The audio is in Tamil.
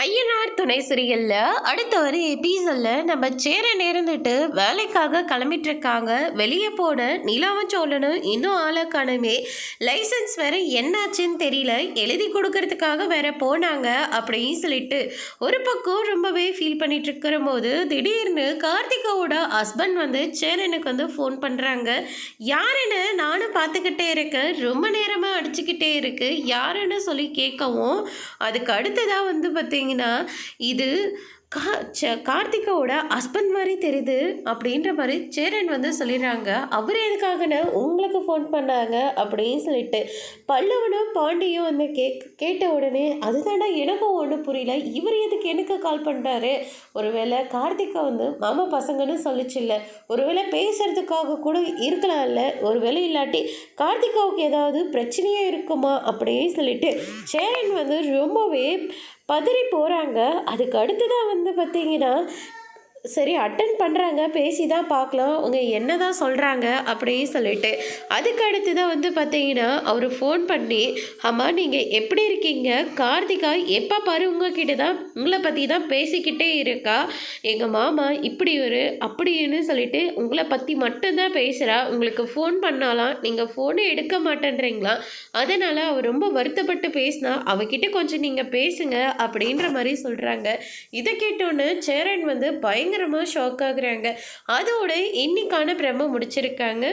ஐயனார் துணை சீரியல்ல அடுத்த ஒரு எபிசோட்ல நம்ம சேரன் இருந்துட்டு வேலைக்காக கிளம்பிட்டு இருக்காங்க. வெளியே போன நிலாவும் சோழனும் இன்னும் ஆளை காணுமே. லைசன்ஸ் வேற என்னாச்சுன்னு தெரியல, எழுதி கொடுக்கறதுக்காக வேற போனாங்க அப்படின்னு சொல்லிட்டு ஒரு பக்கம் ரொம்பவே ஃபீல் பண்ணிட்டு இருக்கிற போது திடீர்னு கார்த்திகாவோட ஹஸ்பண்ட் வந்து சேரனுக்கு வந்து ஃபோன் பண்ணுறாங்க. யாருன்னு நானும் பார்த்துக்கிட்டே இருக்கேன், ரொம்ப நேரமாக அடிச்சுக்கிட்டே இருக்கு, யாருன்னு சொல்லி கேட்கவும் அதுக்கு அடுத்ததாக வந்து பார்த்தீங்கன்னா இது கார்த்திகாவோட ஹஸ்பண்ட் மாதிரி தெரியுது அப்படின்ற மாதிரி சேரன் வந்து சொல்லிடுறாங்க. அவர் எதுக்காகன்னு உங்களுக்கு ஃபோன் பண்ணாங்க அப்படின்னு சொல்லிட்டு பல்லவனும் பாண்டியும் வந்து கேட்ட உடனே அதுதாண்டா எனக்கும் ஒன்றும் புரியல, இவர் எதுக்கு எனக்கு கால் பண்ணுறாரு, ஒருவேளை கார்த்திகா வந்து மாமா பசங்கன்னு சொல்லிச்சுல்ல, ஒருவேளை பேசுறதுக்காக கூட இருக்கலாம்ல, ஒருவேளை இல்லாட்டி கார்த்திகாவுக்கு ஏதாவது பிரச்சனையே இருக்குமா அப்படின்னு சொல்லிட்டு சேரன் வந்து ரொம்பவே பதறி போகிறாங்க. அதுக்கு அடுத்ததாக வந்து பார்த்தீங்கன்னா சரி அட்டன் பண்ணுறாங்க, பேசி தான் பார்க்கலாம் அவங்க என்ன தான் சொல்கிறாங்க அப்படின்னு சொல்லிட்டு அதுக்கு அடுத்து தான் வந்து பார்த்தீங்கன்னா அவர் ஃபோன் பண்ணி, ஆமாம் நீங்கள் எப்படி இருக்கீங்க, கார்த்திகா எப்போ பாரு உங்ககிட்ட தான் உங்களை பற்றி தான் பேசிக்கிட்டே இருக்கா, எங்கள் மாமா இப்படி ஒரு அப்படின்னு சொல்லிட்டு உங்களை பற்றி மட்டும்தான் பேசுகிறா, உங்களுக்கு ஃபோன் பண்ணாலாம் நீங்கள் ஃபோனை எடுக்க மாட்டேன்றீங்களா, அதனால் அவர் ரொம்ப வருத்தப்பட்டு பேசினா அவகிட்ட கொஞ்சம் நீங்கள் பேசுங்க அப்படின்ற மாதிரி சொல்கிறாங்க. இதை கேட்டோன்னு சேரன் வந்து பயங்கரமாக ஷாக் ஆகுறாங்க. அதோட இன்னைக்கான பிரம முடிச்சிருக்காங்க.